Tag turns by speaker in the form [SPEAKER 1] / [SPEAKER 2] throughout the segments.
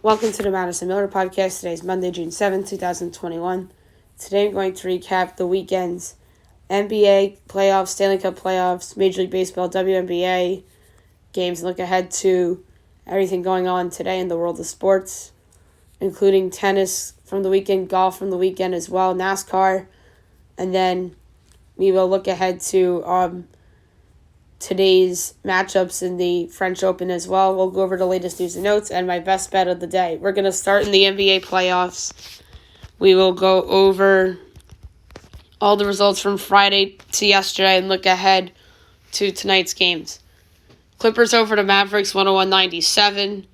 [SPEAKER 1] Welcome to the Madison Miller Podcast. Today is Monday, June 7th, 2021. Today I'm going to recap the weekend's NBA playoffs, Stanley Cup playoffs, Major League Baseball, WNBA games, and look ahead to everything going on today in the world of sports, including tennis from the weekend, golf from the weekend as well, NASCAR, and then we will look ahead to today's matchups in the French Open as well. We'll go over the latest news and notes and my best bet of the day. We're going to start in the NBA playoffs. We will go over all the results from Friday to yesterday and look ahead to tonight's games. Clippers over to Mavericks 101-97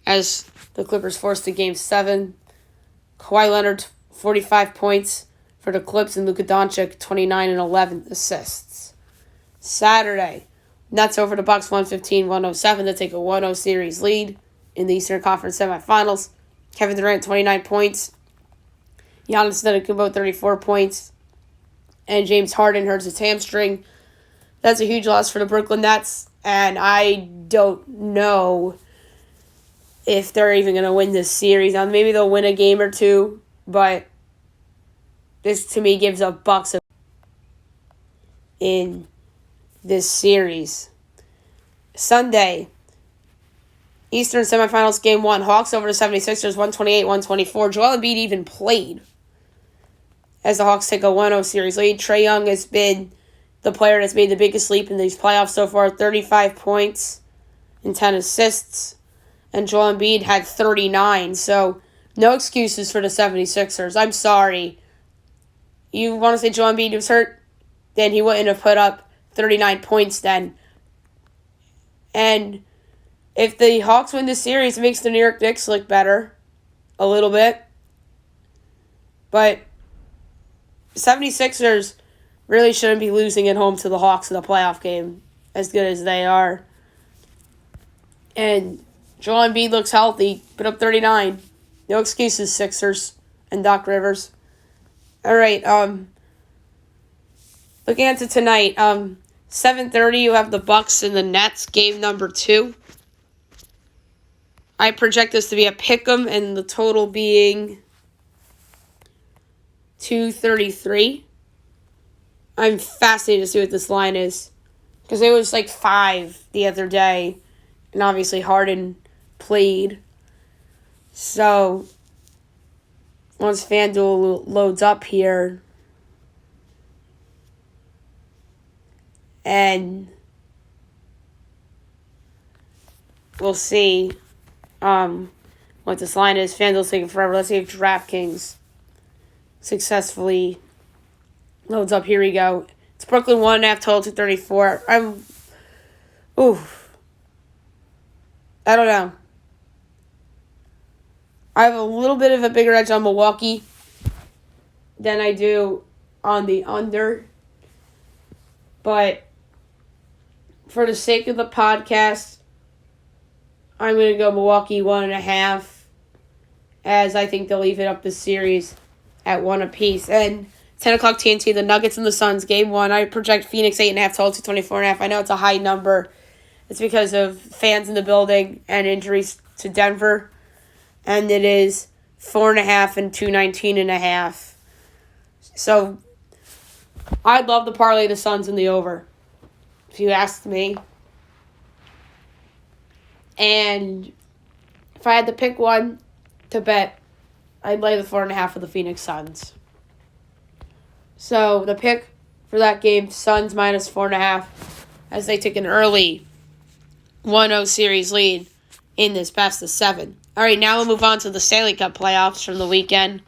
[SPEAKER 1] as the Clippers forced to Game 7. Kawhi Leonard 45 points for the Clips and Luka Doncic 29 and 11 assists. Saturday, Nets over the Bucks 115-107 to take a 1-0 series lead in the Eastern Conference semifinals. Kevin Durant 29 points. Giannis Antetokounmpo 34 points. And James Harden hurts his hamstring. That's a huge loss for the Brooklyn Nets. And I don't know if they're even going to win this series. Now, maybe they'll win a game or two. But this, to me, gives up Bucks in this series. Sunday, Eastern semifinals game 1. Hawks over the 76ers 128-124. Joel Embiid even played as the Hawks take a 1-0 series lead. Trae Young has been the player that's made the biggest leap in these playoffs so far. 35 points and 10 assists. And Joel Embiid had 39. So no excuses for the 76ers. I'm sorry. You want to say Joel Embiid was hurt? Then he wouldn't have put up 39 points then. And if the Hawks win this series, it makes the New York Knicks look better a little bit. But 76ers really shouldn't be losing at home to the Hawks in the playoff game, as good as they are. And Joel Embiid looks healthy, put up 39. No excuses, Sixers and Doc Rivers. All right, looking into tonight, 7:30, you have the Bucks and the Nets, game number 2. I project this to be a pick'em, and the total being 233. I'm fascinated to see what this line is, because it was like 5 the other day, and obviously Harden played. So once FanDuel loads up here, and we'll see what this line is. FanDuel's taking forever. Let's see if DraftKings successfully loads up. Here we go. It's Brooklyn 1.5 total 234. I don't know. I have a little bit of a bigger edge on Milwaukee than I do on the under. But for the sake of the podcast, I'm going to go Milwaukee 1.5, as I think they'll even up the series at 1 apiece. And 10 o'clock TNT, the Nuggets and the Suns, game 1. I project Phoenix 8.5 total 224.5. I know it's a high number. It's because of fans in the building and injuries to Denver. And it is 4.5 and 219.5. So I'd love to parlay the Suns in the over, if you asked me. And if I had to pick one to bet, I'd lay the 4.5 for the Phoenix Suns. So the pick for that game, Suns minus 4.5, as they take an early 1-0 series lead in this best of 7. All right, now we'll move on to the Stanley Cup playoffs from the weekend,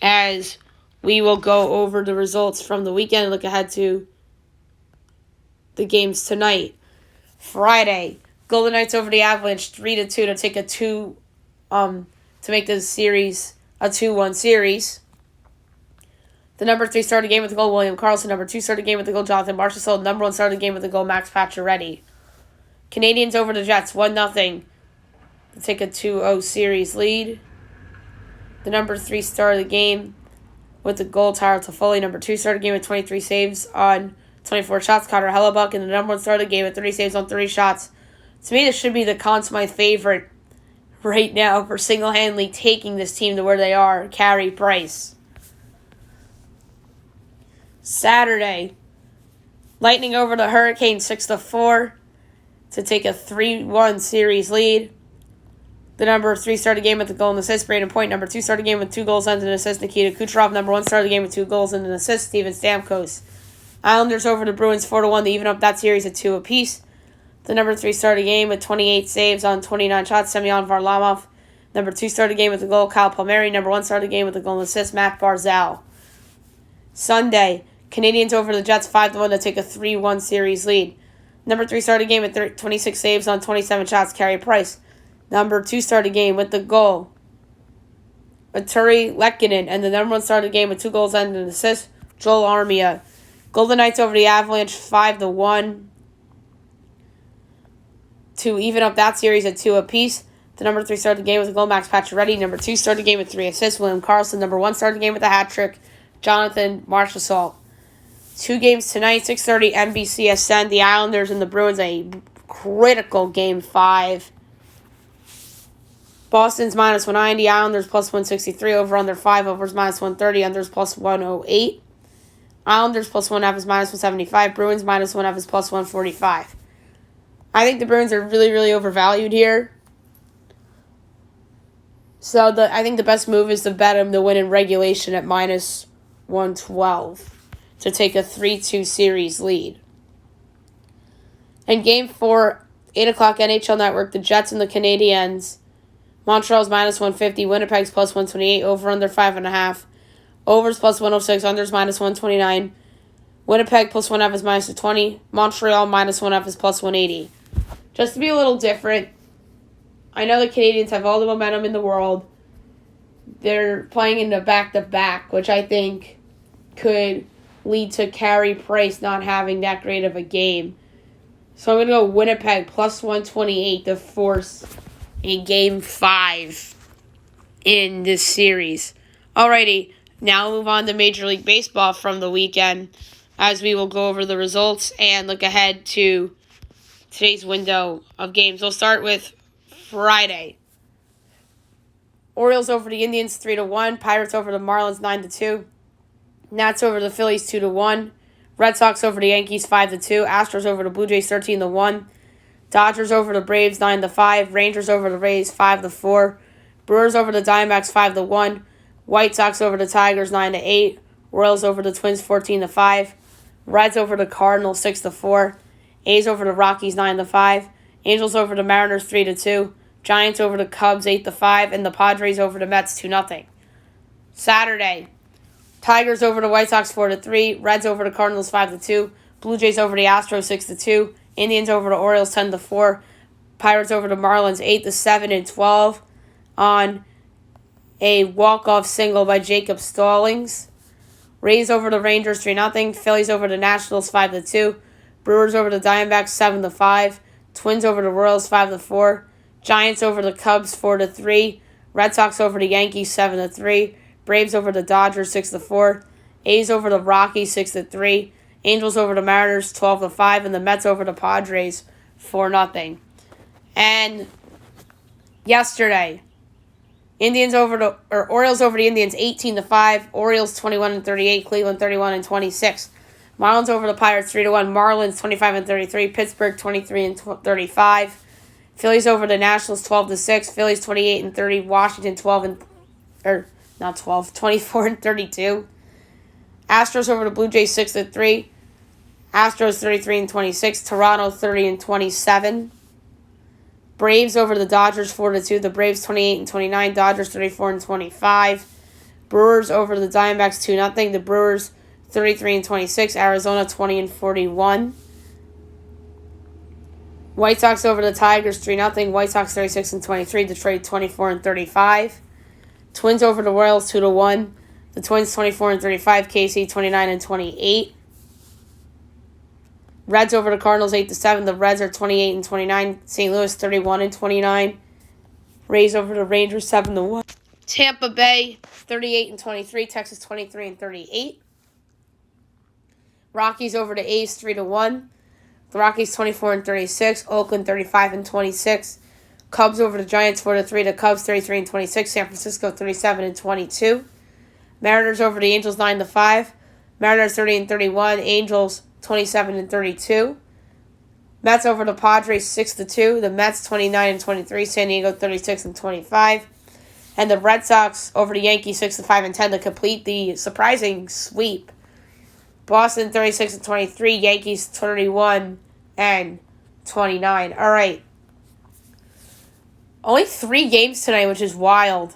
[SPEAKER 1] as we will go over the results from the weekend and look ahead to the games tonight. Friday, Golden Knights over the Avalanche 3-2 to take to make this series a 2-1 series. The number 3 started the game with the goal, William Karlsson. Number 2 started the game with the goal, Jonathan Marchessault. Number 1 started the game with the goal, Max Pacioretty. Canadians over the Jets 1-0 to take a 2-0 series lead. The number 3 started the game with the goal, Tyler Toffoli. Number 2 started the game with 23 saves on 24 shots, Connor Hellebuck. And the number 1 started the game with 30 saves on 30 shots. To me, this should be the Conn Smythe favorite right now for single-handedly taking this team to where they are. Carey Price. Saturday, Lightning over the Hurricanes 6-4 to take a 3-1 series lead. The number 3 started the game with a goal and assist. Braden Point. Number 2 started the game with 2 goals and an assist. Nikita Kucherov. Number 1 started the game with 2 goals and an assist. Steven Stamkos. Islanders over the Bruins 4-1 to even up that series at 2 apiece. The number 3 started the game with 28 saves on 29 shots. Semyon Varlamov. Number 2 started the game with a goal. Kyle Palmieri. Number 1 started the game with a goal and assist. Matt Barzal. Sunday, Canadiens over the Jets 5-1 to take a 3-1 series lead. Number 3 started the game with 26 saves on 27 shots. Carey Price. Number 2 started the game with the goal. Artturi Lehkonen. And the number 1 started the game with 2 goals and an assist. Joel Armia. Golden Knights over the Avalanche 5-1 to even up that series at 2 apiece. The number 3 started the game with a goal. Max Pacioretty. Number 2 started the game with 3 assists. William Karlsson. Number 1 started the game with a hat trick. Jonathan Marchessault. 2 games tonight. 6:30 NBCSN. The Islanders and the Bruins. A critical Game 5. Boston's minus 190, Islanders plus 163, over under 5, overs minus 130, unders plus 108. Islanders plus 1.5 is minus 175, Bruins minus 1.5 is plus 145. I think the Bruins are really, really overvalued here. So I think the best move is to bet them to win in regulation at minus 112 to take a 3-2 series lead. In Game 4, 8 o'clock NHL Network, the Jets and the Canadiens. Montreal's minus 150, Winnipeg's plus 128, over under 5.5. Overs plus 106, unders minus 129. Winnipeg plus 1.5 is minus 220. Montreal minus 1.5 is plus 180. Just to be a little different, I know the Canadiens have all the momentum in the world. They're playing in the back-to-back, which I think could lead to Carey Price not having that great of a game. So I'm going to go Winnipeg plus 128 to force a Game 5 in this series. Alrighty, now we'll move on to Major League Baseball from the weekend, as we will go over the results and look ahead to today's window of games. We'll start with Friday. Orioles over the Indians 3-1. Pirates over the Marlins 9-2. Nats over the Phillies 2-1. Red Sox over the Yankees 5-2. Astros over the Blue Jays 13-1. Dodgers over the Braves 9-5. Rangers over the Rays 5-4. Brewers over the Diamondbacks 5-1. White Sox over the Tigers 9-8. Royals over the Twins 14-5. Reds over the Cardinals 6-4. A's over the Rockies 9-5. Angels over the Mariners 3-2. Giants over the Cubs 8-5. And the Padres over the Mets 2-0. Saturday, Tigers over the White Sox 4-3. Reds over the Cardinals 5-2. Blue Jays over the Astros 6-2. Indians over the Orioles 10-4. Pirates over the Marlins 8-7 and 12 on a walk-off single by Jacob Stallings. Rays over the Rangers 3-0. Phillies over the Nationals 5-2. Brewers over the Diamondbacks 7-5. Twins over the Royals 5-4. Giants over the Cubs 4-3. Red Sox over the Yankees 7-3. Braves over the Dodgers 6-4. A's over the Rockies 6-3. Angels over the Mariners 12-5, and the Mets over the Padres 4-0. And yesterday, Orioles over the Indians 18-5, Orioles 21-38, Cleveland 31-26. Marlins over the Pirates 3-1, Marlins 25-33, Pittsburgh 23-35. Phillies over the Nationals 12-6, Phillies 28-30, Washington 24-32. Astros over the Blue Jays 6-3. Astros 33-26. Toronto 30-27. Braves over the Dodgers 4-2. The Braves 28-29. Dodgers 34-25. Brewers over the Diamondbacks 2-0. The Brewers 33-26. Arizona 20-41. White Sox over the Tigers 3-0. White Sox 36-23. Detroit 24-35. Twins over the Royals 2-1. The Twins 24-35, KC 29-28. Reds over the Cardinals 8-7. The Reds are 28-29. St. Louis 31-29. Rays over the Rangers 7-1. Tampa Bay 38-23. Texas 23-38. Rockies over the A's 3-1. The Rockies 24-36. Oakland 35-26. Cubs over the Giants 4-3. The Cubs 33-26. San Francisco 37-22. Mariners over the Angels 9-5. Mariners 30-31. Angels 27-32. Mets over the Padres 6-2. The Mets 29-23. San Diego 36-25. And the Red Sox over the Yankees 6-5-10 to complete the surprising sweep. Boston 36-23. Yankees 31-29. All right. Only 3 games tonight, which is wild.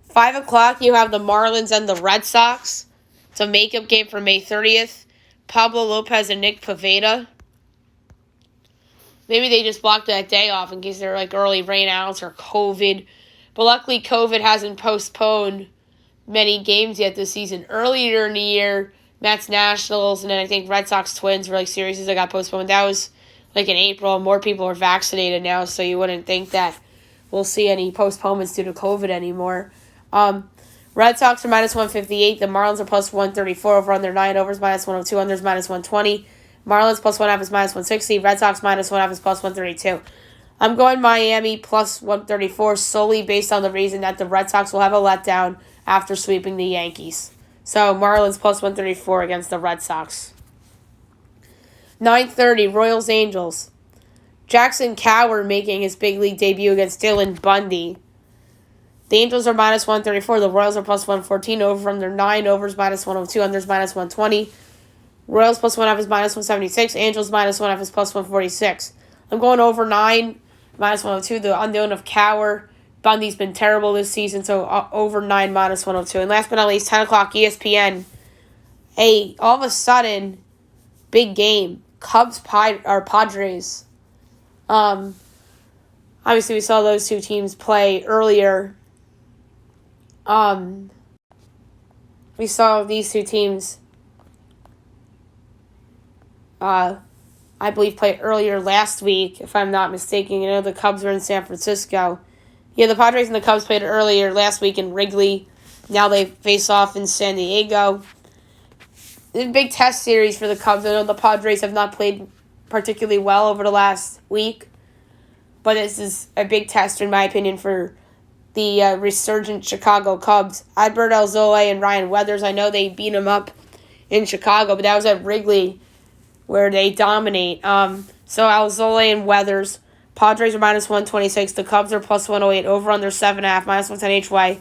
[SPEAKER 1] 5 o'clock, you have the Marlins and the Red Sox. It's a makeup game for May 30th. Pablo Lopez and Nick Pivetta. Maybe they just blocked that day off in case they're like early rainouts or COVID. But luckily, COVID hasn't postponed many games yet this season. Earlier in the year, Mets Nationals, and then I think Red Sox Twins were like series that got postponed. That was like in April. More people are vaccinated now, so you wouldn't think that we'll see any postponements due to COVID anymore. Red Sox are -158. The Marlins are +134 over under 9 overs, -102 unders, -120. Marlins +1.5 is -160. Red Sox -1.5 is +132. I'm going Miami +134 solely based on the reason that the Red Sox will have a letdown after sweeping the Yankees. So Marlins +134 against the Red Sox. 9:30 Royals Angels. Jackson Cowher making his big league debut against Dylan Bundy. The Angels are -134. The Royals are +114. Over under 9 overs, -102. Unders, -120. Royals +1.5 is -176. Angels -1.5 is +146. I'm going over 9, -102. The unknown of Cowher. Bundy's been terrible this season, so over 9, -102. And last but not least, 10 o'clock ESPN. All of a sudden, big game. Cubs Padres. Obviously, we saw those two teams play earlier. We saw these two teams, I believe, play earlier last week, if I'm not mistaken. You know, the Cubs were in San Francisco. Yeah, the Padres and the Cubs played earlier last week in Wrigley. Now they face off in San Diego. It's a big test series for the Cubs. I know the Padres have not played particularly well over the last week, but this is a big test, in my opinion, for the resurgent Chicago Cubs. Adbert Alzolay and Ryan Weathers, I know they beat them up in Chicago, but that was at Wrigley where they dominate. So Alzolay and Weathers. Padres are -126. The Cubs are +108. Over under 7.5, -110 each way.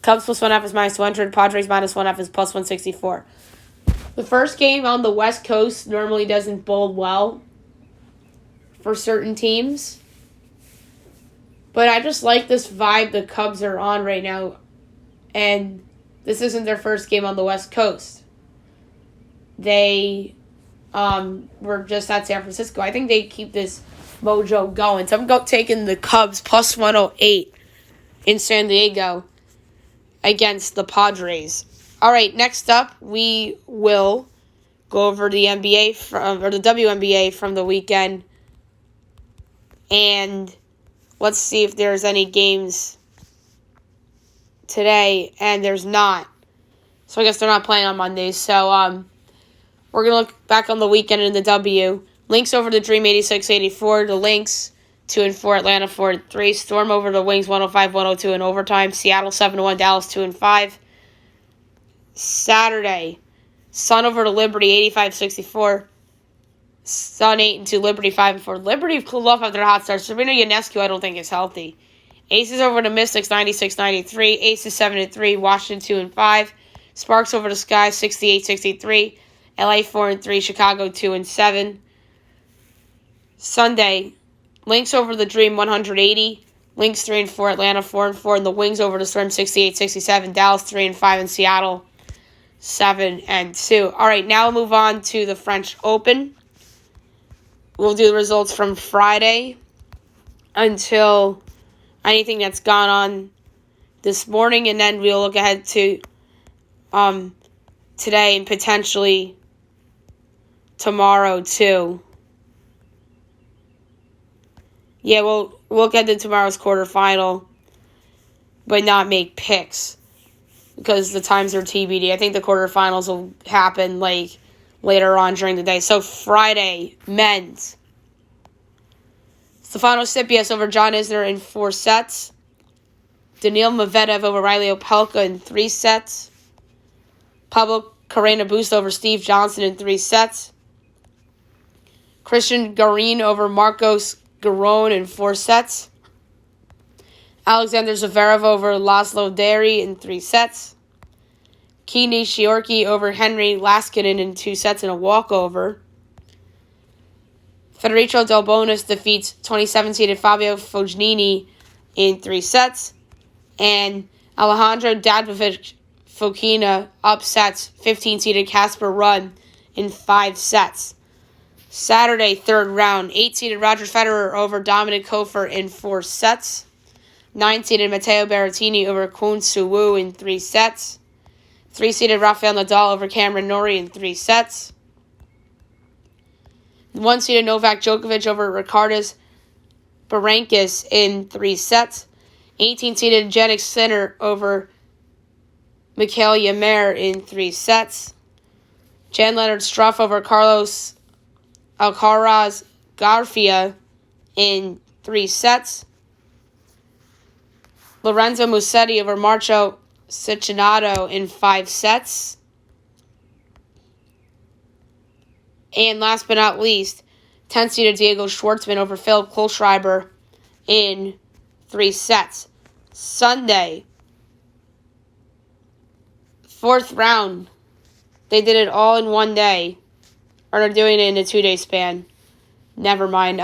[SPEAKER 1] Cubs +1.5 is -200. Padres -1.5 is +164. The first game on the West Coast normally doesn't bode well for certain teams. But I just like this vibe the Cubs are on right now. And this isn't their first game on the West Coast. They were just at San Francisco. I think they keep this mojo going. So I'm taking the Cubs +108 in San Diego against the Padres. All right, next up, we will go over the NBA or the WNBA from the weekend. And let's see if there's any games today, and there's not. So I guess they're not playing on Mondays. So we're going to look back on the weekend in the W. Lynx over the Dream 86-84. The Lynx 2-4. Atlanta 4-3. Storm over the Wings 105-102 in overtime. Seattle 7-1. Dallas 2-5. Saturday, Sun over the Liberty 85-64. Sun 8-2. Liberty 5-4. Liberty cooled off after a hot start. Sabrina Ionescu, I don't think, is healthy. Aces over the Mystics 96-93. Aces 7-3. Washington 2-5. Sparks over the Sky 68-63. LA 4-3. Chicago 2-7. Sunday, Lynx over the Dream 180. Lynx 3-4. Atlanta 4-4. And the Wings over the Storm 68-67. Dallas 3-5. And Seattle 7-2. All right, now we'll move on to the French Open. We'll do the results from Friday until anything that's gone on this morning, and then we'll look ahead to today and potentially tomorrow too. Yeah, we'll get to tomorrow's quarterfinal, but not make picks because the times are TBD. I think the quarterfinals will happen later on during the day. So Friday, men's Stefanos Tsitsipas over John Isner in 4 sets. Daniil Medvedev over Riley Opelka in 3 sets. Pablo Carreño Busta over Steve Johnson in 3 sets. Christian Garin over Marcos Giron in 4 sets. Alexander Zverev over Laszlo Deri in 3 sets. Kei Nishioka over Henry Laskinen in 2 sets and a walkover. Federico Delbonis defeats 27-seeded Fabio Fognini in 3 sets. And Alejandro Davidovich Fokina upsets 15-seeded Casper Ruud in 5 sets. Saturday, 3rd round, 8-seeded Roger Federer over Dominic Kofer in 4 sets. 9-seeded Matteo Berrettini over Kwon Soo-woo in 3 sets. 3-seeded Rafael Nadal over Cameron Norrie in 3 sets. 1-seeded Novak Djokovic over Ricardus Berankis in 3 sets. 18-seeded Jannik Sinner over Mikael Ymer in 3 sets. Jan-Leonard Struff over Carlos Alcaraz Garcia in 3 sets. Lorenzo Musetti over Marco Cecchinato in 5 sets. And last but not least, 10-seeded Diego Schwartzman over Philip Kohlschreiber in 3 sets. Sunday, 4th round. They did it all in 1 day. Or they're doing it in a 2-day span. Never mind.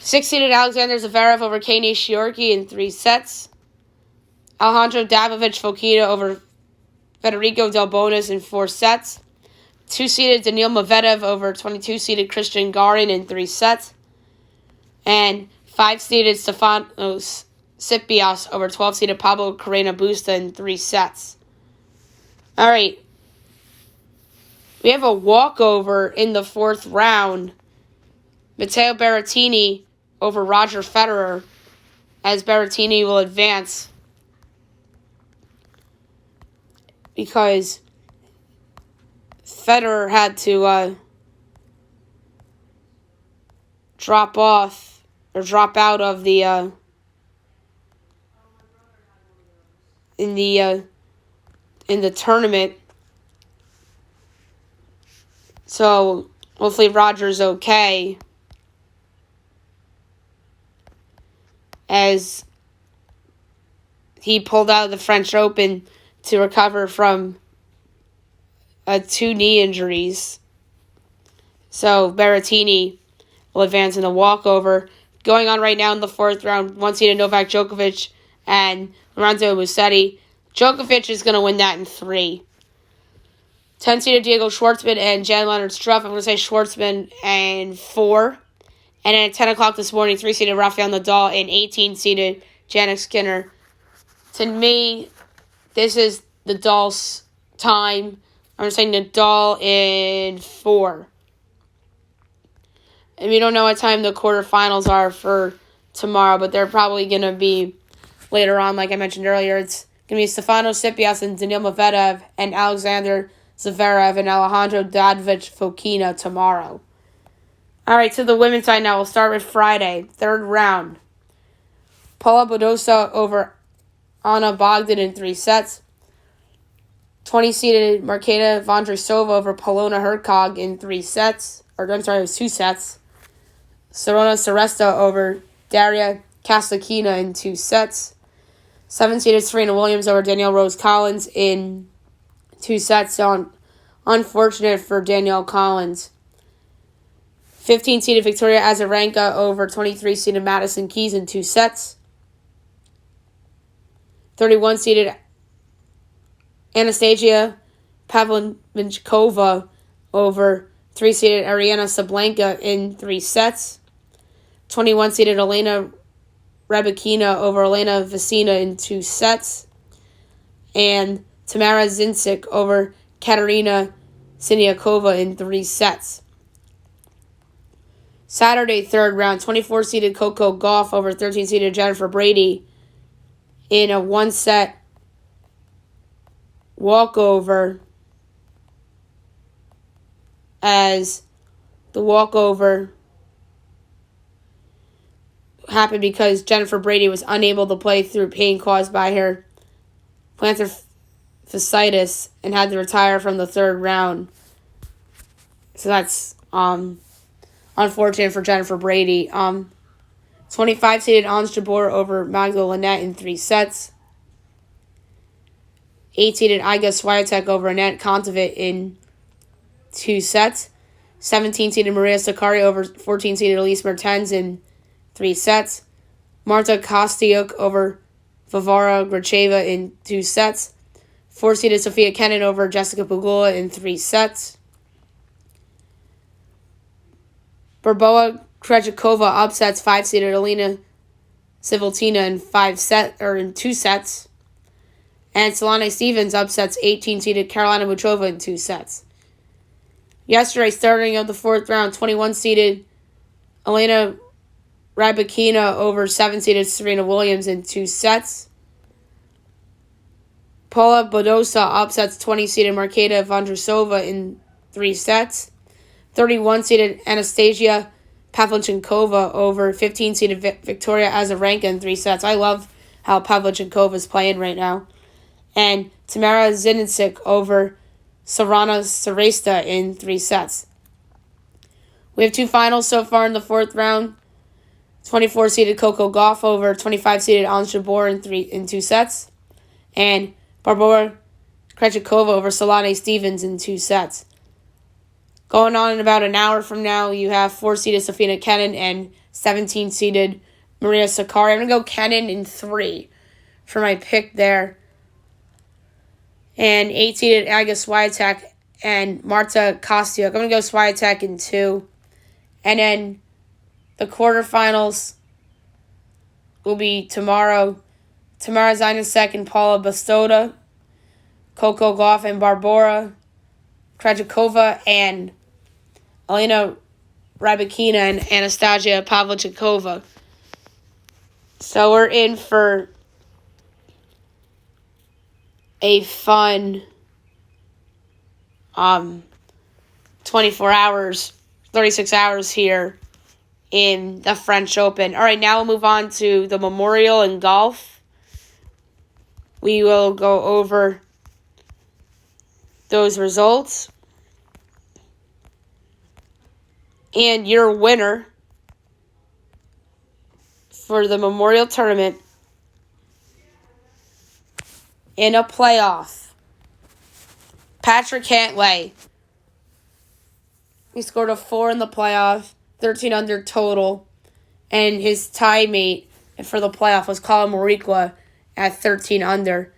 [SPEAKER 1] 6-seeded Alexander Zverev over Kei Nishioka in 3 sets. Alejandro Davidovich Fokina over Federico Delbonis in 4 sets. 2-seeded Daniil Medvedev over 22-seeded Christian Garin in 3 sets. And 5-seeded Stefanos Tsitsipas over 12-seeded Pablo Carreño Busta in 3 sets. All right. We have a walkover in the 4th round. Matteo Berrettini over Roger Federer, as Berrettini will advance because Federer had to drop out of the in the tournament. So hopefully Roger's okay, as he pulled out of the French Open to recover from 2 knee injuries. So Berrettini will advance in the walkover. Going on right now in the 4th round, 1-seeded Novak Djokovic and Lorenzo Musetti. Djokovic is going to win that in 3. 10-seeded Diego Schwartzman and Jan-Leonard Struff. I'm going to say Schwartzman in 4. And then at 10 o'clock this morning, 3-seeded Rafael Nadal and 18-seeded Jannik Sinner. To me, this is Nadal's time. I'm going to say Nadal in 4. And we don't know what time the quarterfinals are for tomorrow, but they're probably going to be later on, like I mentioned earlier. It's going to be Stefanos Tsitsipas and Daniil Medvedev and Alexander Zverev and Alejandro Davidovich Fokina tomorrow. All right, to the women's side now. We'll start with Friday, 3rd round. Paula Badosa over Anna Bogdan in 3 sets. 20-seeded Marketa Vondrousova over Polona Hercog in 3 sets. It was 2 sets. Sorona Seresta over Daria Kasatkina in 2 sets. 7-seeded Serena Williams over Danielle Rose Collins in 2 sets. So unfortunate for Danielle Collins. 15-seeded Victoria Azarenka over 23-seeded Madison Keys in 2 sets. 31-seeded Anastasia Pavlyuchenkova over 3-seeded Ariana Sablenka in 3 sets. 21-seeded Elena Rybakina over Elena Vesina in 2 sets. And Tamara Zincic over Katerina Siniakova in 3 sets. Saturday, 3rd round, 24-seeded Coco Gauff over 13-seeded Jennifer Brady in a 1-set walkover, as the walkover happened because Jennifer Brady was unable to play through pain caused by her plantar fasciitis and had to retire from the third round. So that's unfortunate for Jennifer Brady. 25-seeded Ons Jabeur over Magda Linette in 3 sets. 8-seeded Iga Swiatek over Annette Kontaveit in 2 sets. 17-seeded Maria Sakkari over 14-seeded Elise Mertens in 3 sets. Marta Kostyuk over Varvara Gracheva in 2 sets. 4-seeded Sofia Kenin over Jessica Pegula in 3 sets. Barbora Krejcikova upsets 5-seeded Alina Svitolina in 2 sets. And Solane Stevens upsets 18-seeded Carolina Muchova in 2 sets. Yesterday, starting of the 4th round, 21-seeded Elena Rybakina over 7-seeded Serena Williams in 2 sets. Paula Badosa upsets 20-seeded Marketa Vondrousova in 3 sets. 31-seeded Anastasia Pavlyuchenkova over 15-seeded Victoria Azarenka in 3 sets. I love how Pavlyuchenkova is playing right now. And Tamara Zidansek over Sorana Sarasta in 3 sets. We have 2 finals so far in the 4th round. 24-seeded Coco Gauff over 25-seeded Ons Jabeur in 2 sets. And Barbora Krejcikova over Solane Stevens in 2 sets. Going on in about an hour from now, you have 4-seeded Sofia Kenin and 17-seeded Maria Sakkari. I'm going to go Kenin in 3 for my pick there. And 8-seeded Iga Swiatek and Marta Kostyuk. I'm going to go Swiatek in 2. And then the quarterfinals will be tomorrow. Tamara Zidansek and Paula Badosa, Coco Gauff and Barbora Krejcikova, and Elena Rybakina and Anastasia Pavlyuchenkova. So we're in for a fun 24 hours, 36 hours here in the French Open. All right, now we'll move on to the Memorial in golf. We will go over those results. And your winner for the Memorial Tournament in a playoff, Patrick Cantlay. He scored a 4 in the playoff, 13 under total, and his tiemate for the playoff was Colin Morikawa at 13 under.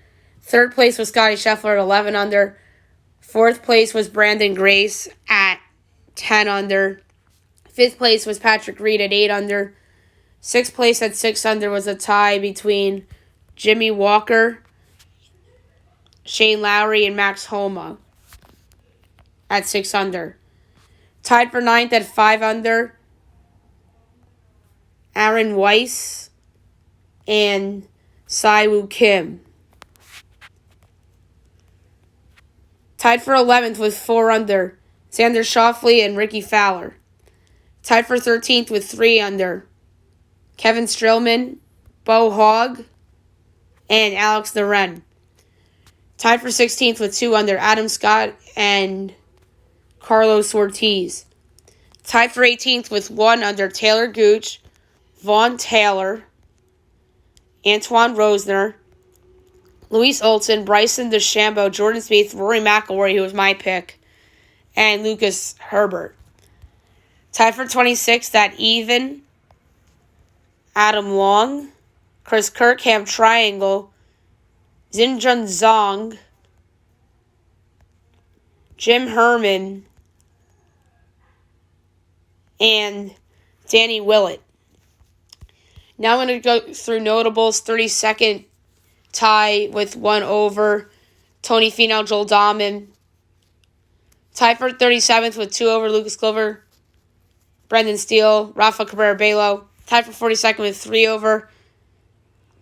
[SPEAKER 1] 3rd place was Scottie Scheffler at 11 under. 4th place was Brandon Grace at 10 under. 5th place was Patrick Reed at 8 under. 6th place at 6 under was a tie between Jimmy Walker, Shane Lowry, and Max Homa at 6 under. Tied for 9th at 5 under, Aaron Weiss and Siwoo Kim. Tied for 11th with 4 under, Xander Schauffele and Ricky Fowler. Tied for 13th with 3 under, Kevin Streelman, Bo Hogg, and Alex Noren. Tied for 16th with 2 under, Adam Scott and Carlos Ortiz. Tied for 18th with 1 under, Taylor Gooch, Vaughn Taylor, Antoine Rosner, Luis Olson, Bryson DeChambeau, Jordan Spieth, Rory McIlroy, who was my pick, and Lucas Herbert. Tied for 26th at even, Adam Long, Chris Kirkham Triangle, Xinjun Zhang, Jim Herman, and Danny Willett. Now I'm going to go through notables. 32nd tie with 1 over, Tony Finau, Joel Dahman. Tied for 37th with 2 over, Lucas Glover, Brendan Steele, Rafa Cabrera Bello. Tied for 42nd with 3 over,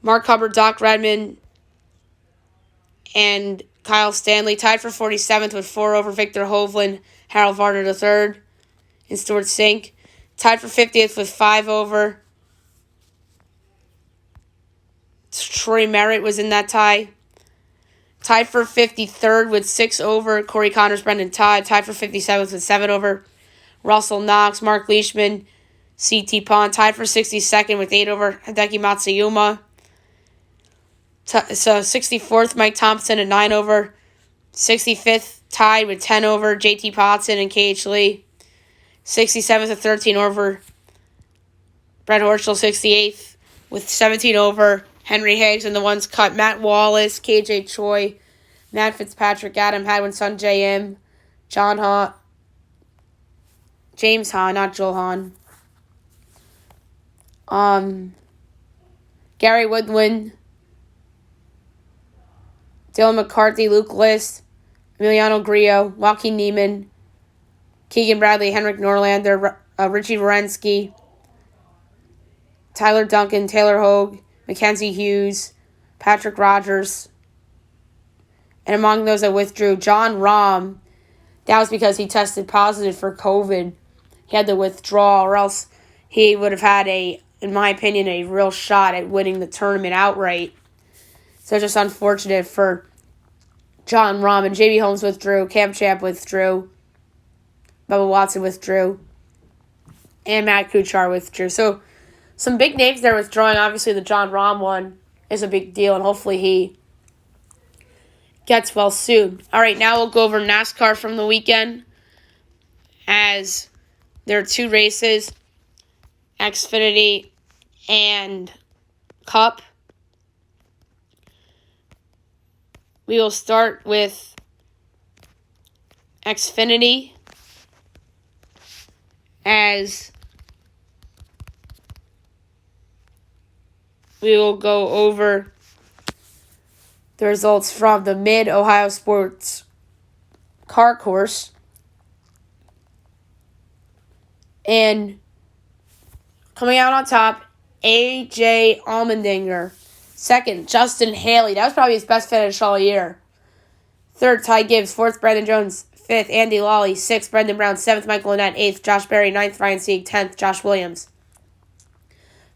[SPEAKER 1] Mark Hubbard, Doc Redman, and Kyle Stanley. Tied for 47th with 4 over, Victor Hovland, Harold Varner III, and Stuart Sink. Tied for 50th with 5 over, Troy Merritt was in that tie. Tied for 53rd with 6 over, Corey Connors, Brendan Todd. Tied for 57th with 7 over, Russell Knox, Mark Leishman, C.T. Pond. Tied for 62nd with 8 over, Hideki Matsuyama. So 64th, Mike Thompson at 9 over. 65th, tied with 10 over, J.T. Potson and K.H. Lee. 67th at 13 over, Brett Horschel. 68th with 17 over, Henry Higgs. And the ones cut, Matt Wallace, K.J. Choi, Matt Fitzpatrick, Adam Hadwin, Sun J.M., John Hahn, James Hahn, not Joel Hahn. Gary Woodwin, Dylan McCarthy, Luke List, Emiliano Grillo, Joaquin Neiman, Keegan Bradley, Henrik Norlander, Richie Wierenski, Tyler Duncan, Taylor Hogue, Mackenzie Hughes, Patrick Rogers. And among those that withdrew, John Rahm. That was because he tested positive for COVID. He had to withdraw, or else he would have had in my opinion, a real shot at winning the tournament outright. So it's just unfortunate for John Rahm. And J.B. Holmes withdrew, Cam Champ withdrew, Bubba Watson withdrew, and Matt Kuchar withdrew. So some big names there withdrawing. Obviously, the John Rahm one is a big deal, and hopefully he gets well soon. All right, now we'll go over NASCAR from the weekend, as there are 2 races, Xfinity and Cup. We will start with Xfinity, as we will go over the results from the Mid-Ohio Sports Car Course. And coming out on top, A.J. Allmendinger. Second, Justin Haley. That was probably his best finish all year. Third, Ty Gibbs. Fourth, Brandon Jones. Fifth, Andy Lawley. Sixth, Brendan Brown. Seventh, Michael Annett. Eighth, Josh Berry. Ninth, Ryan Sieg. 10th, Josh Williams.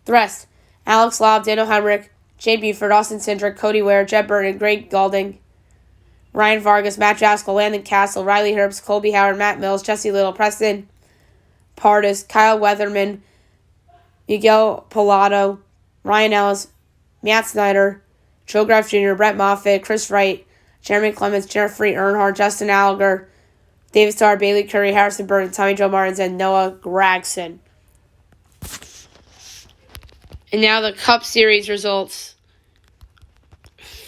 [SPEAKER 1] The rest, Alex Lobb, Daniel Hemrick, Jay Buford, Austin Cindric, Cody Ware, Jeb Burton, Greg Galding, Ryan Vargas, Matt Jaskell, Landon Castle, Riley Herbst, Colby Howard, Matt Mills, Jesse Little, Preston Pardis, Kyle Weatherman, Miguel Pilato, Ryan Ellis, Matt Snyder, Joe Graff Jr., Brett Moffitt, Chris Wright, Jeremy Clements, Jeffrey Earnhardt, Justin Allgaier, David Starr, Bailey Curry, Harrison Burton, Tommy Joe Martins, and Noah Gragson. And now the Cup Series results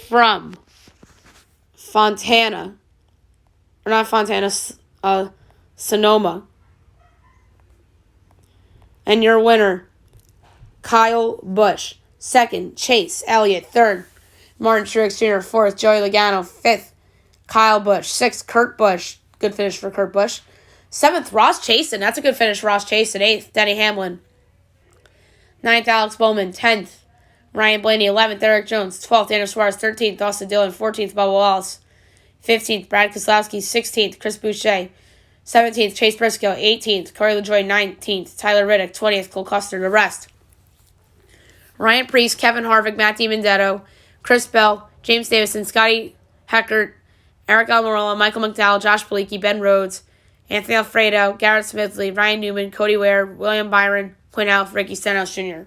[SPEAKER 1] from Sonoma. And your winner, Kyle Busch. Second, Chase Elliott. Third, Martin Truex Jr. Fourth, Joey Logano. Fifth, Kyle Busch. Sixth, Kurt Busch. Good finish for Kurt Busch. Seventh, Ross Chastain. That's a good finish for Ross Chastain. Eighth, Denny Hamlin. Ninth, Alex Bowman. 10th, Ryan Blaney. 11th, Eric Jones. 12th, Daniel Suarez. 13th, Austin Dillon. 14th, Bubba Wallace. 15th, Brad Keselowski. 16th, Chris Boucher. 17th, Chase Briscoe. 18th, Corey LaJoie. 19th, Tyler Reddick. 20th, Cole Custer. The rest, Ryan Preece, Kevin Harvick, Matt DiBenedetto, Chris Bell, James Davison, Scotty Heckert, Eric Almirola, Michael McDowell, Josh Paliki, Ben Rhodes, Anthony Alfredo, Garrett Smithley, Ryan Newman, Cody Ware, William Byron, Quinn Alf, Ricky Stenhouse Jr.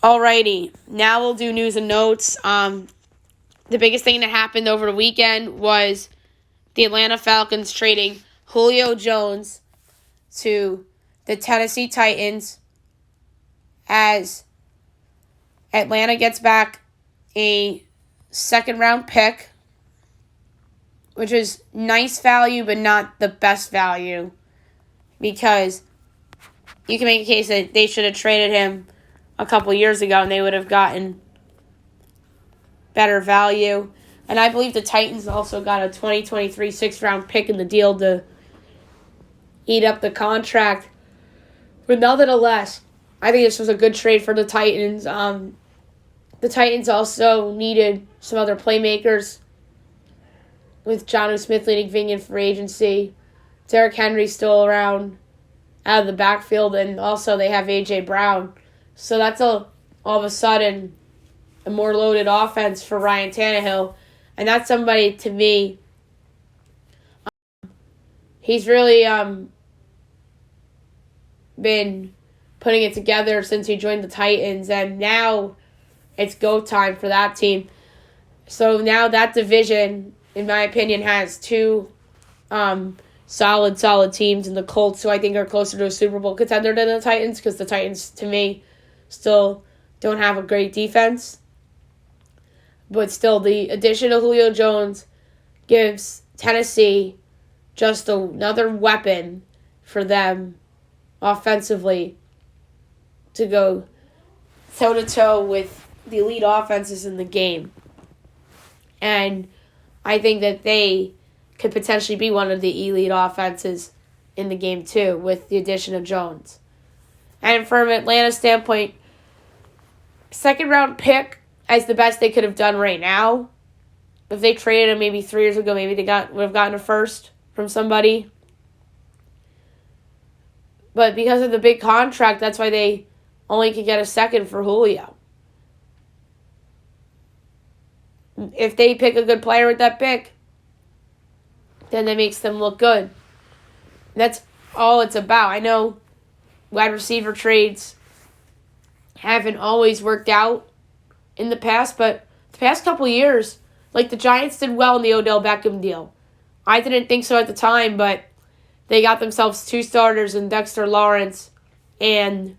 [SPEAKER 1] Alrighty, now we'll do news and notes. The biggest thing that happened over the weekend was the Atlanta Falcons trading Julio Jones to the Tennessee Titans, as Atlanta gets back a second-round pick, which is nice value but not the best value, because you can make a case that they should have traded him a couple years ago and they would have gotten better value. And I believe the Titans also got a 2023 sixth-round pick in the deal to eat up the contract. But nonetheless, I think this was a good trade for the Titans. The Titans also needed some other playmakers with Jonnu Smith leading Ving in free agency. Derrick Henry still around out of the backfield, and also they have A.J. Brown. So that's all of a sudden a more loaded offense for Ryan Tannehill. And that's somebody, to me, he's really been putting it together since he joined the Titans. And now it's go time for that team. So now that division, in my opinion, has two solid teams, and the Colts, who I think are closer to a Super Bowl contender than the Titans, because the Titans, to me, still don't have a great defense. But still, the addition of Julio Jones gives Tennessee just another weapon for them offensively to go toe-to-toe with the elite offenses in the game. And I think that they could potentially be one of the elite offenses in the game too, with the addition of Jones. And from Atlanta's standpoint, second-round pick as the best they could have done right now. If they traded him maybe 3 years ago, maybe they would have gotten a first from somebody. But because of the big contract, that's why they only could get a second for Julio. If they pick a good player with that pick, then that makes them look good. That's all it's about. I know wide receiver trades haven't always worked out in the past, but the past couple years, like the Giants did well in the Odell Beckham deal. I didn't think so at the time, but they got themselves 2 starters in Dexter Lawrence and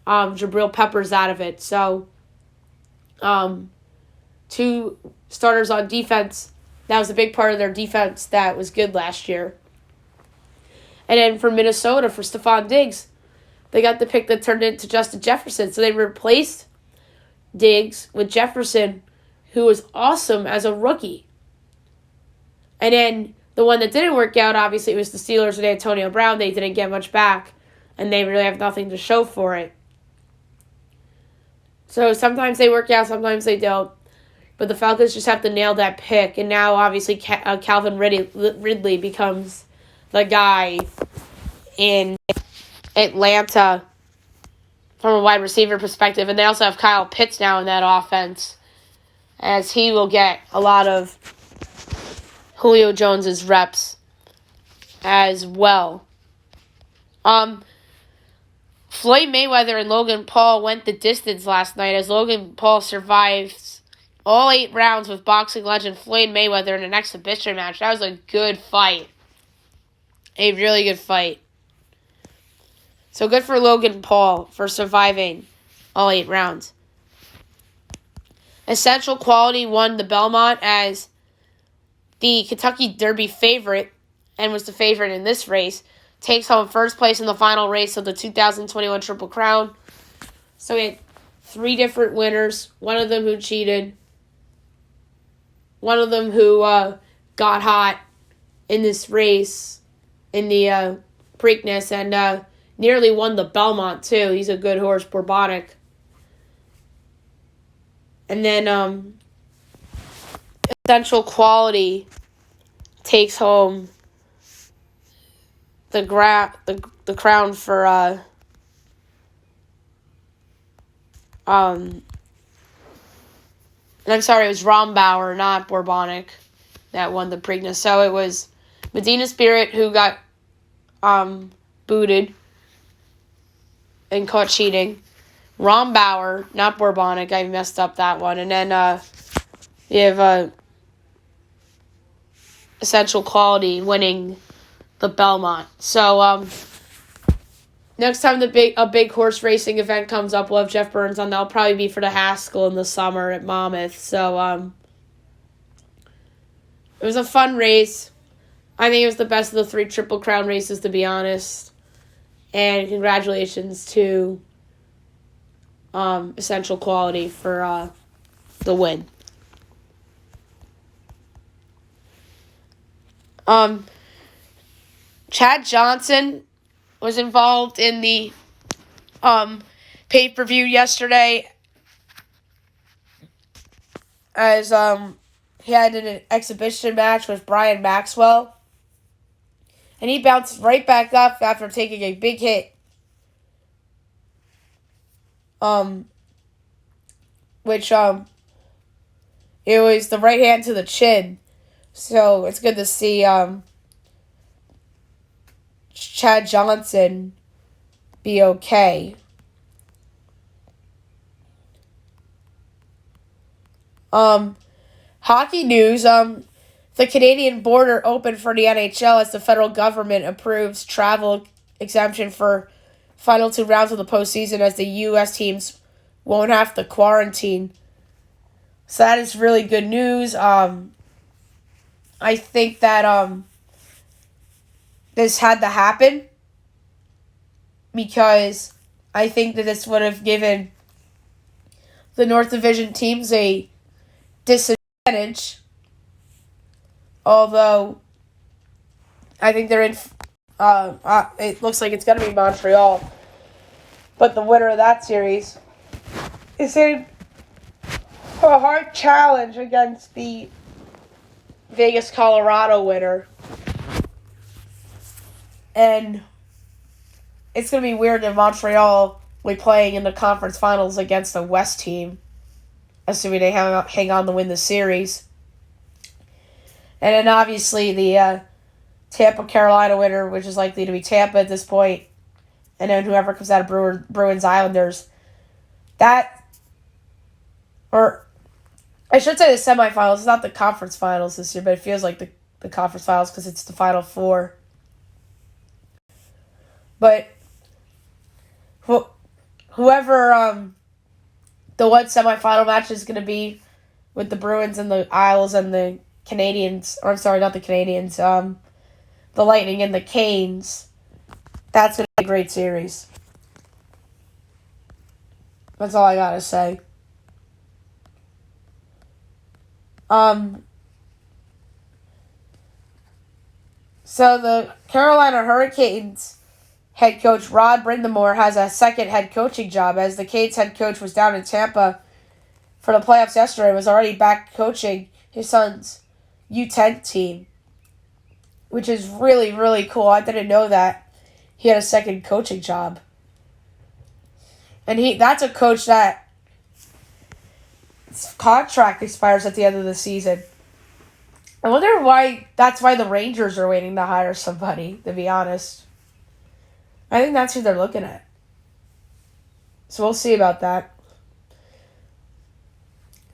[SPEAKER 1] Jabril Peppers out of it. So, 2 starters on defense. That was a big part of their defense that was good last year. And then for Minnesota, for Stephon Diggs, they got the pick that turned into Justin Jefferson. So they replaced Diggs with Jefferson, who was awesome as a rookie. And then the one that didn't work out, obviously, it was the Steelers with Antonio Brown. They didn't get much back, and they really have nothing to show for it. So sometimes they work out, sometimes they don't. But the Falcons just have to nail that pick. And now, obviously, Calvin Ridley becomes the guy in Atlanta from a wide receiver perspective. And they also have Kyle Pitts now in that offense, as he will get a lot of Julio Jones' reps as well. Floyd Mayweather and Logan Paul went the distance last night, as Logan Paul survives all 8 rounds with boxing legend Floyd Mayweather in an exhibition match. That was a good fight. A really good fight. So good for Logan Paul for surviving all 8 rounds. Essential Quality won the Belmont as the Kentucky Derby favorite, and was the favorite in this race. Takes home first place in the final race of the 2021 Triple Crown. So we had 3 different winners. One of them who cheated. One of them who got hot in this race, in the Preakness, and nearly won the Belmont, too. He's a good horse, Bourbonic. And then Essential Quality takes home the crown for and I'm sorry, it was Rombauer, not Bourbonic, that won the Preakness. So it was Medina Spirit who got booted and caught cheating. Rombauer, not Bourbonic. I messed up that one. And then you have Essential Quality winning the Belmont. So next time a big horse racing event comes up, we'll have Jeff Burns on. That'll probably be for the Haskell in the summer at Monmouth. So it was a fun race. I think it was the best of the 3 Triple Crown races, to be honest. And congratulations to Essential Quality for the win. Chad Johnson was involved in the pay-per-view yesterday, as he had an exhibition match with Brian Maxwell, and he bounced right back up after taking a big hit which it was the right hand to the chin. So it's good to see Chad Johnson be okay. Hockey news, the Canadian border opened for the NHL as the federal government approves travel exemption for final 2 rounds of the postseason as the U.S. teams won't have to quarantine. So that is really good news. I think that this had to happen because I think that this would have given the North Division teams a disadvantage. Although I think they're in, it looks like it's going to be Montreal. But the winner of that series is in a hard challenge against the Vegas, Colorado winner. And it's going to be weird that Montreal will be playing in the conference finals against a West team, assuming they hang on to win the series. And then obviously the Tampa, Carolina winner, which is likely to be Tampa at this point. And then whoever comes out of Bruins, Islanders. Or I should say the semifinals. It's not the conference finals this year, but it feels like the conference finals because it's the Final Four. But whoever the one semifinal match is going to be with the Bruins and the Isles and the Canadians, or I'm sorry, not the Canadians, the Lightning and the Canes, that's going to be a great series. That's all I got to say. So the Carolina Hurricanes head coach Rod Brindamore has a second head coaching job, as the Canes head coach was down in Tampa for the playoffs yesterday and was already back coaching his son's U10 team, which is really, really cool. I didn't know that he had a second coaching job. And that's a coach that his contract expires at the end of the season. I wonder why that's why the Rangers are waiting to hire somebody, to be honest. I think that's who they're looking at. So we'll see about that.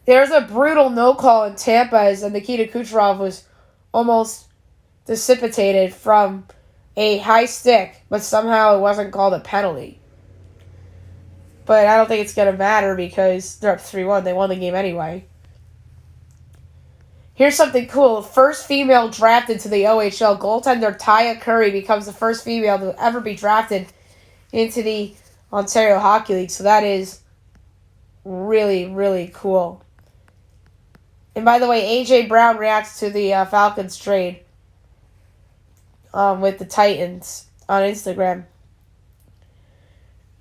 [SPEAKER 1] There's a brutal no-call in Tampa as Nikita Kucherov was almost dissipated from a high stick, but somehow it wasn't called a penalty. But I don't think it's going to matter because they're up 3-1. They won the game anyway. Here's something cool. First female drafted to the OHL, goaltender Taya Curry becomes the first female to ever be drafted into the Ontario Hockey League. So that is really, really cool. And by the way, A.J. Brown reacts to the Falcons trade with the Titans on Instagram.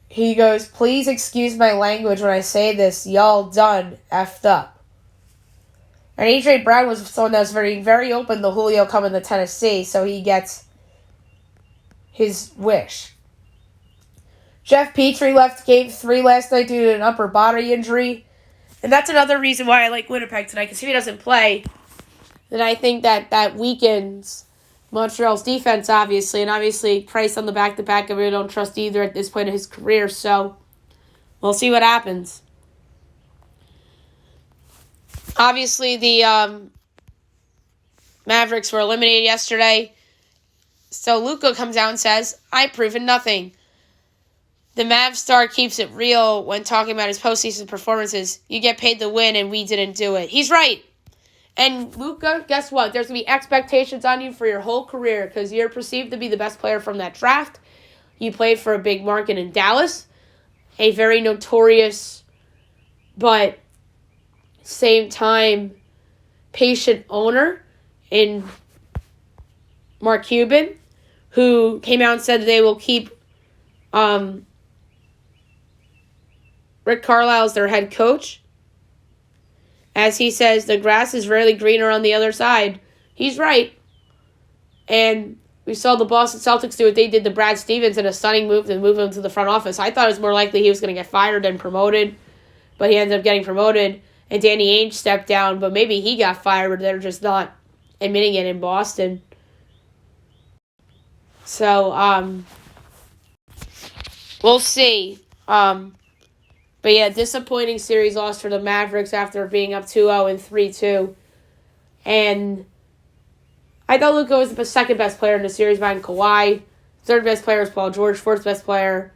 [SPEAKER 1] He goes, "Please excuse my language when I say this. Y'all done effed up." And A.J. Brown was someone that was very, very open to Julio coming to Tennessee, so he gets his wish. Jeff Petrie left Game 3 last night due to an upper body injury. And that's another reason why I like Winnipeg tonight, because if he doesn't play, then I think that weakens Montreal's defense, obviously. And obviously, Price on the back-to-back, I really don't trust either at this point of his career. So, we'll see what happens. Obviously, the Mavericks were eliminated yesterday. So, Luka comes out and says, "I've proven nothing." The Mavs star keeps it real when talking about his postseason performances. You get paid to win, and we didn't do it. He's right. And Luka, guess what? There's going to be expectations on you for your whole career because you're perceived to be the best player from that draft. You played for a big market in Dallas, a very notorious but same time patient owner in Mark Cuban, who came out and said that they will keep Rick Carlisle as their head coach. As he says, the grass is rarely greener on the other side. He's right. And we saw the Boston Celtics do what they did to Brad Stevens in a stunning move to move him to the front office. I thought it was more likely he was going to get fired than promoted. but he ended up getting promoted. And Danny Ainge stepped down, but maybe he got fired, but they're just not admitting it in Boston. So, we'll see. But yeah, disappointing series loss for the Mavericks after being up 2-0 and 3-2. And I thought Luka was the second best player in the series behind Kawhi. Third best player was Paul George. Fourth best player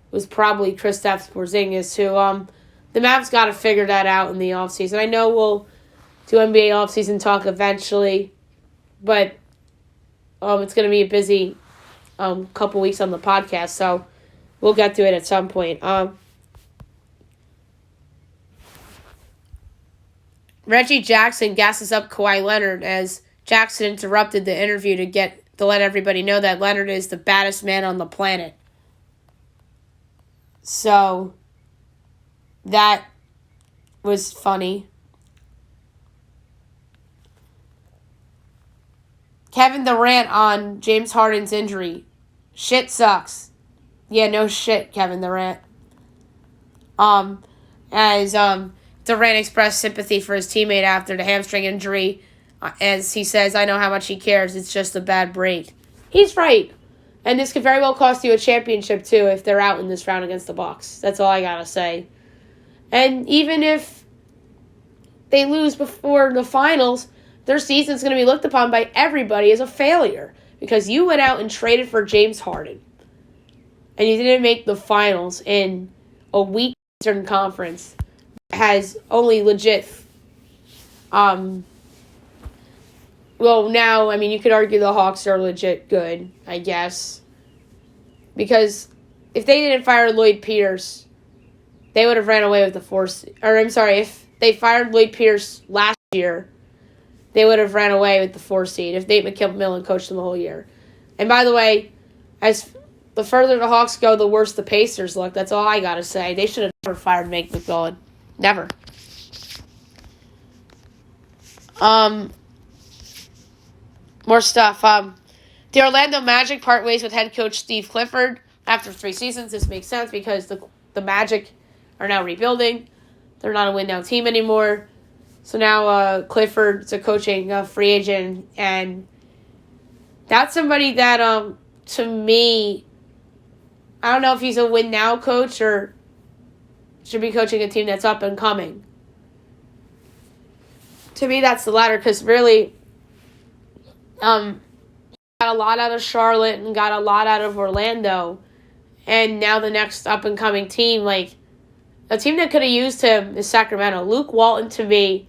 [SPEAKER 1] was probably Kristaps Porzingis, who the Mavs got to figure that out in the offseason. I know we'll do NBA offseason talk eventually, but it's going to be a busy couple weeks on the podcast, so we'll get to it at some point. Reggie Jackson gasses up Kawhi Leonard as Jackson interrupted the interview to let everybody know that Leonard is the baddest man on the planet. So that was funny. Kevin Durant on James Harden's injury. Shit sucks. Yeah, no shit, Kevin Durant. As Durant expressed sympathy for his teammate after the hamstring injury, as he says, I know how much he cares, it's just a bad break. He's right. And this could very well cost you a championship, too, if they're out in this round against the Bucks. That's all I gotta say. And even if they lose before the finals, their season's going to be looked upon by everybody as a failure because you went out and traded for James Harden and you didn't make the finals in a weak Eastern Conference that has only legit well, now, I mean, you could argue the Hawks are legit good, I guess. Because if they didn't fire Lloyd Pierce, they would have ran away with the 4 seed. Or, I'm sorry, if they fired Lloyd Pierce last year, they would have ran away with the 4 seed if Nate McMillan coached them the whole year. And by the way, as the further the Hawks go, the worse the Pacers look. That's all I got to say. They should have never fired Nate McMillan. Never. More stuff. The Orlando Magic part ways with head coach Steve Clifford after 3 seasons. This makes sense because the Magic are now rebuilding. They're not a win-now team anymore. So now Clifford's a coaching free agent, and that's somebody that, to me, I don't know if he's a win-now coach or should be coaching a team that's up and coming. To me, that's the latter, because really, got a lot out of Charlotte and got a lot out of Orlando, and now the next up-and-coming team, like, a team that could have used him is Sacramento. Luke Walton, to me,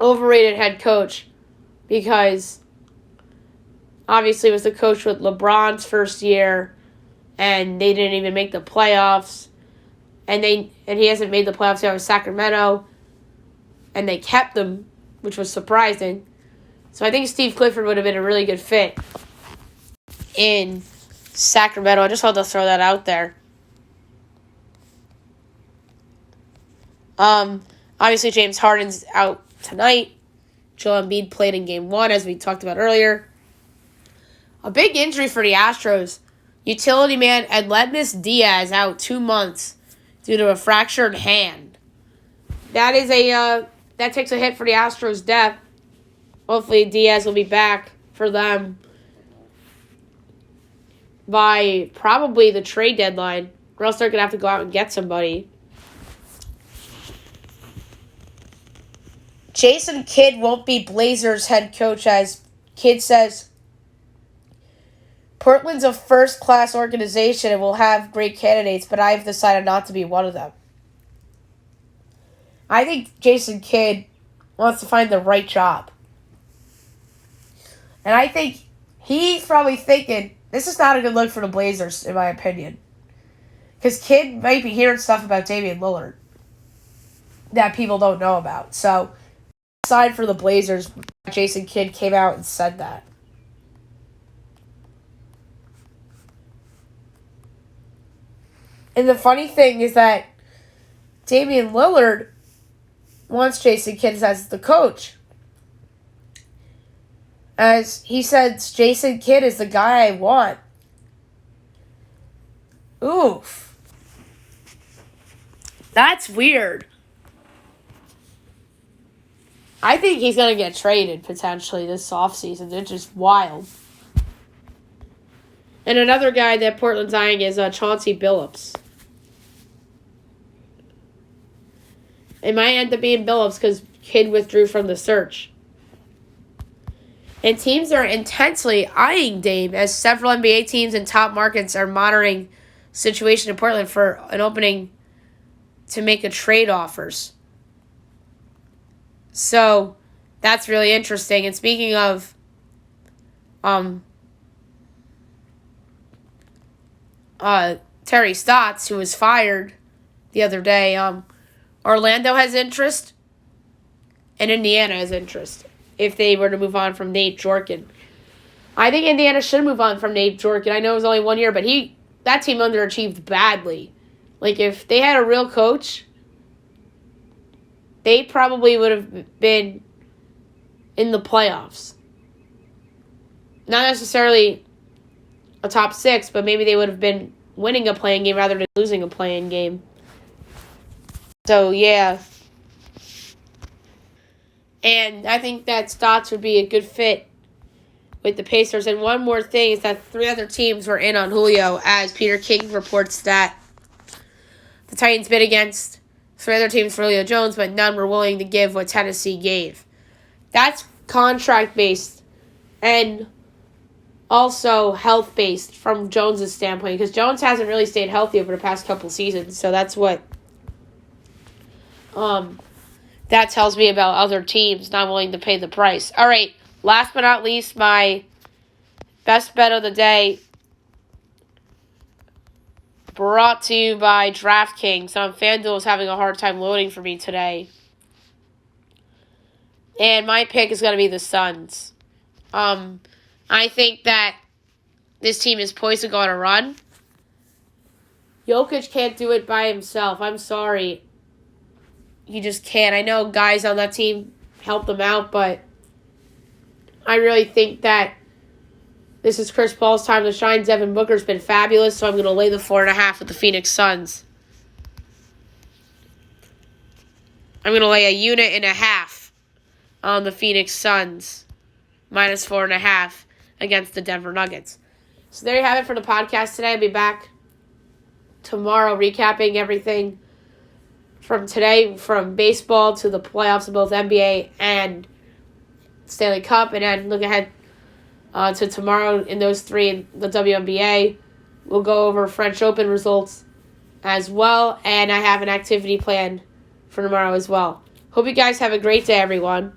[SPEAKER 1] overrated head coach because obviously was the coach with LeBron's first year and they didn't even make the playoffs and he hasn't made the playoffs yet with Sacramento and they kept them, which was surprising. So I think Steve Clifford would have been a really good fit in Sacramento. I just wanted to throw that out there. Obviously James Harden's out tonight. Joel Embiid played in Game 1, as we talked about earlier. A big injury for the Astros. Utility man Edledmus Diaz out 2 months due to a fractured hand. That takes a hit for the Astros' depth. Hopefully Diaz will be back for them by probably the trade deadline, or else they're going to have to go out and get somebody. Jason Kidd won't be Blazers head coach, as Kidd says Portland's a first-class organization and will have great candidates, but I've decided not to be one of them. I think Jason Kidd wants to find the right job. And I think he's probably thinking, this is not a good look for the Blazers, in my opinion. Because Kidd might be hearing stuff about Damian Lillard that people don't know about. So, aside for the Blazers, Jason Kidd came out and said that. And the funny thing is that Damian Lillard wants Jason Kidd as the coach. As he says, Jason Kidd is the guy I want. Oof. That's weird. I think he's going to get traded potentially this offseason. It's just wild. And another guy that Portland's eyeing is Chauncey Billups. It might end up being Billups because Kidd withdrew from the search. And teams are intensely eyeing Dame as several NBA teams and top markets are monitoring the situation in Portland for an opening to make a trade offers. So that's really interesting. And speaking of Terry Stotts, who was fired the other day, Orlando has interest and Indiana has interest if they were to move on from Nate Jorkin. I think Indiana should move on from Nate Jorkin. I know it was only 1 year, but that team underachieved badly. Like, if they had a real coach, they probably would have been in the playoffs. Not necessarily a top 6, but maybe they would have been winning a play-in game rather than losing a play-in game. So, yeah. And I think that Stotts would be a good fit with the Pacers. And one more thing is that 3 other teams were in on Julio, as Peter King reports that the Titans bid against 3 other teams for Julio Jones, but none were willing to give what Tennessee gave. That's contract-based and also health-based from Jones' standpoint, because Jones hasn't really stayed healthy over the past couple seasons, so that's what that tells me about other teams not willing to pay the price. All right, last but not least, my best bet of the day, brought to you by DraftKings. FanDuel is having a hard time loading for me today. And my pick is going to be the Suns. I think that this team is poised to go on a run. Jokic can't do it by himself. I'm sorry. He just can't. I know guys on that team helped him out, but I really think that this is Chris Paul's time to shine. Devin Booker's been fabulous, so I'm going to lay the 4.5 with the Phoenix Suns. I'm going to lay 1.5 units on the Phoenix Suns, minus 4.5 against the Denver Nuggets. So there you have it for the podcast today. I'll be back tomorrow recapping everything from today, from baseball to the playoffs of both NBA and Stanley Cup, and then look ahead to tomorrow in those 3 in the WNBA. We'll go over French Open results as well, and I have an activity planned for tomorrow as well. Hope you guys have a great day, everyone.